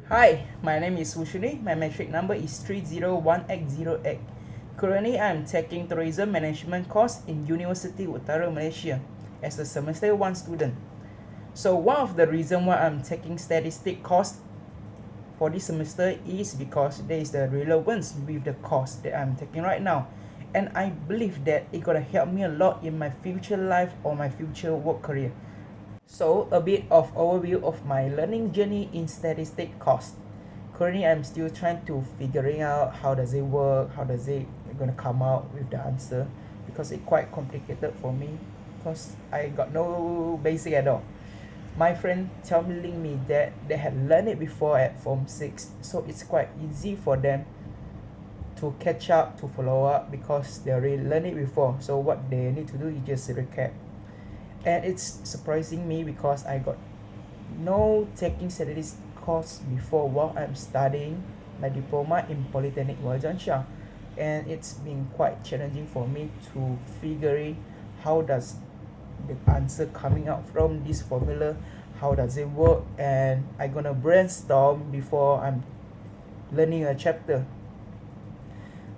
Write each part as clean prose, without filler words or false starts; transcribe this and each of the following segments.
Hi, my name is Wushuni. My metric number is 301X08. Currently, I am taking tourism management course in University Utara Malaysia as a semester 1 student. So one of the reasons why I'm taking statistic course for this semester is because there is the relevance with the course that I'm taking right now. And I believe that it's gonna help me a lot in my future life or my future work career. So a bit of overview of my learning journey in statistic course. Currently, I'm still trying to figuring out how does it work, how does it gonna come out with the answer, because it's quite complicated for me because I got no basic at all. My friend telling me that they had learned it before at Form 6, so it's quite easy for them to catch up, to follow up because they already learned it before. So what they need to do is just recap. And it's surprising me because I got no taking statistics course before while I'm studying my diploma in Polytechnic Wajansha, and it's been quite challenging for me to figure how does the answer coming out from this formula, how does it work, and I gonna brainstorm before I'm learning a chapter.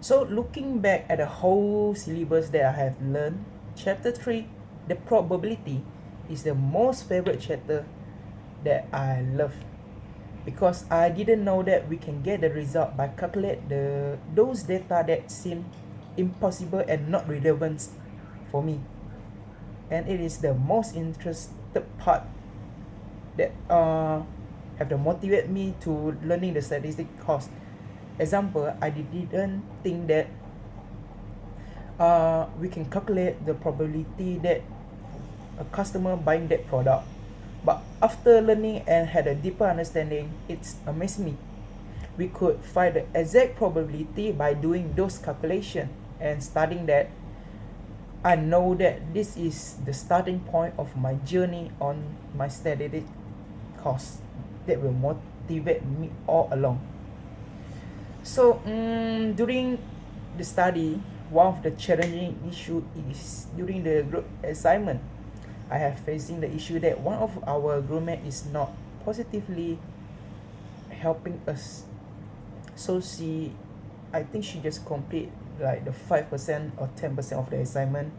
So looking back at the whole syllabus that I have learned, chapter 3, the probability, is the most favorite chapter that I love, because I didn't know that we can get the result by calculate those data that seem impossible and not relevant for me. And it is the most interested part that have to motivate me to learning the statistic course. Example, I didn't think that we can calculate the probability that a customer buying that product. But after learning and had a deeper understanding, it's amazed me. We could find the exact probability by doing those calculations, and studying that, I know that this is the starting point of my journey on my statistic course that will motivate me all along. So during the study, one of the challenging issue is during the group assignment. I have facing the issue that one of our groupmate is not positively helping us. So I think she just complete like the 5% or 10% of the assignment,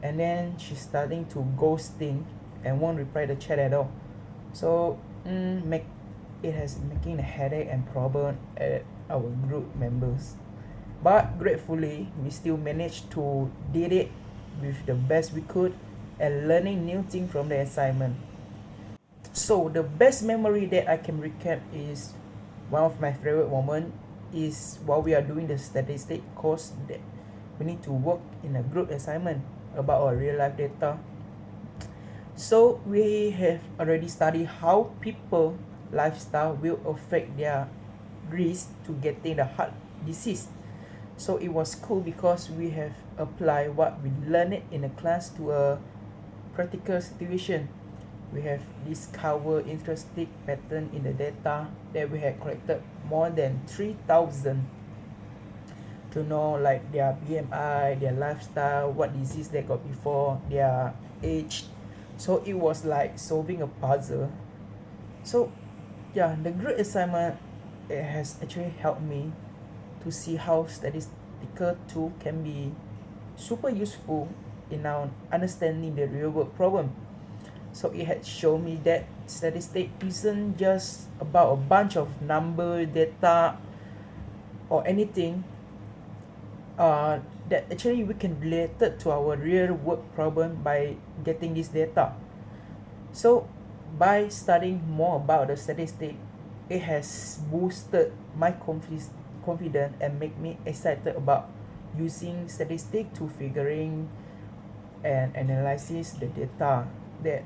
and then she's starting to ghosting and won't reply the chat at all. So it has making a headache and problem at our group members. But gratefully, we still managed to did it with the best we could and learning new things from the assignment. So the best memory that I can recap is one of my favorite moment is while we are doing the statistic course that we need to work in a group assignment about our real life data. So we have already studied how people lifestyle will affect their risk to getting the heart disease. So it was cool because we have applied what we learned in the class to a practical situation. We have discovered interesting pattern in the data that we had collected more than 3,000 to know like their BMI, their lifestyle, what disease they got before, their age. So it was like solving a puzzle. So yeah, the group assignment, it has actually helped me to see how statistical tool can be super useful in our understanding the real world problem. So it had shown me that statistic isn't just about a bunch of number data or anything that actually we can relate it to our real world problem by getting this data. So by studying more about the statistic, it has boosted my confidence and make me excited about using statistic to figuring and analysis the data that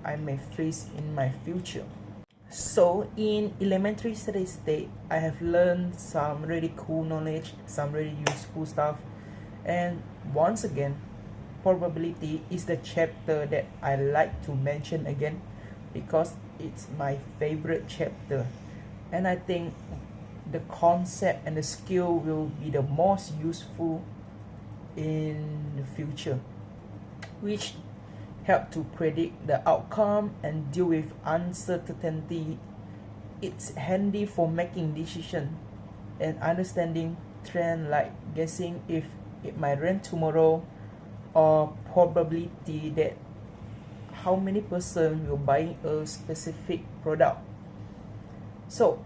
I may face in my future. So in elementary statistics, I have learned some really cool knowledge, some really useful stuff, and once again, probability is the chapter that I like to mention again because it's my favorite chapter, and I think the concept and the skill will be the most useful in the future, which help to predict the outcome and deal with uncertainty It's handy for making decision and understanding trend, like guessing if it might rain tomorrow, or probability that how many person will buy a specific product. So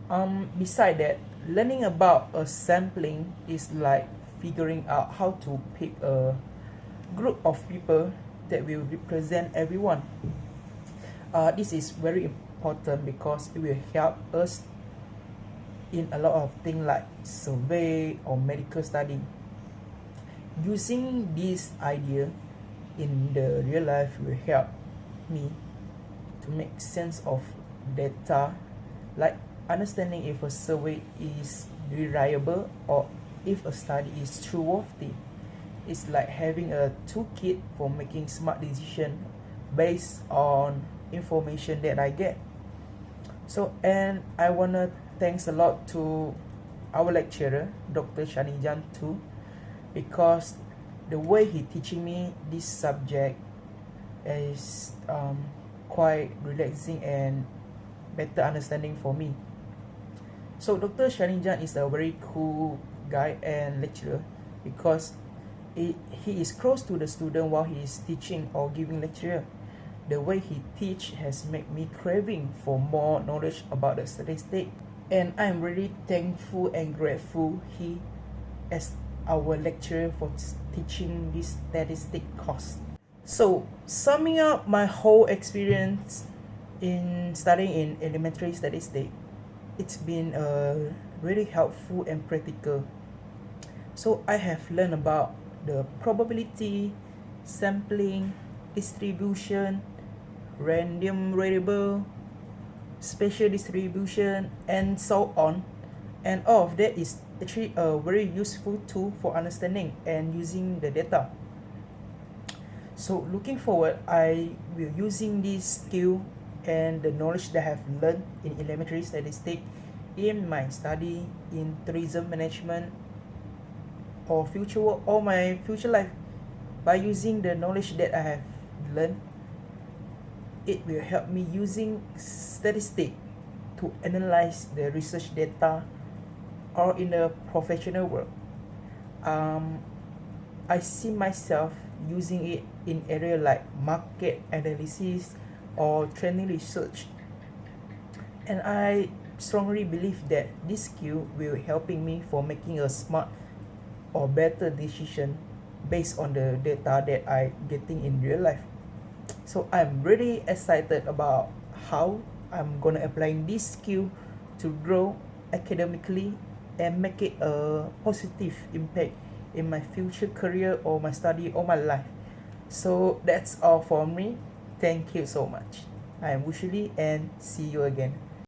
beside that, learning about a sampling is like figuring out how to pick a group of people that will represent everyone. This is very important because it will help us in a lot of things like survey or medical study. Using this idea in the real life will help me to make sense of data, like understanding if a survey is reliable or if a study is trustworthy. It's like having a toolkit for making smart decision based on information that I get. So, and I wanna thanks a lot to our lecturer, Dr. Shanijan too, because the way he teaching me this subject is quite relaxing and better understanding for me. So Dr. Shanijan is a very cool guy and lecturer because he is close to the student while he is teaching or giving lecture. The way he teach has made me craving for more knowledge about the statistic, and I'm really thankful and grateful he as our lecturer for teaching this statistic course. So summing up my whole experience in studying in elementary statistics, it's been really helpful and practical. So I have learned about the probability, sampling, distribution, random variable, spatial distribution, and so on. And all of that is actually a very useful tool for understanding and using the data. So looking forward, I will using this skill and the knowledge that I have learned in elementary statistics in my study in tourism management or future work or my future life. By using the knowledge that I have learned, it will help me using statistics to analyze the research data or in the professional world. I see myself using it in area like market analysis or trending research, and I strongly believe that this skill will helping me for making a smart or better decision based on the data that I getting in real life. So I'm really excited about how I'm gonna applying this skill to grow academically and make it a positive impact in my future career or my study or my life. So that's all for me. Thank you so much. I am Wushili and see you again.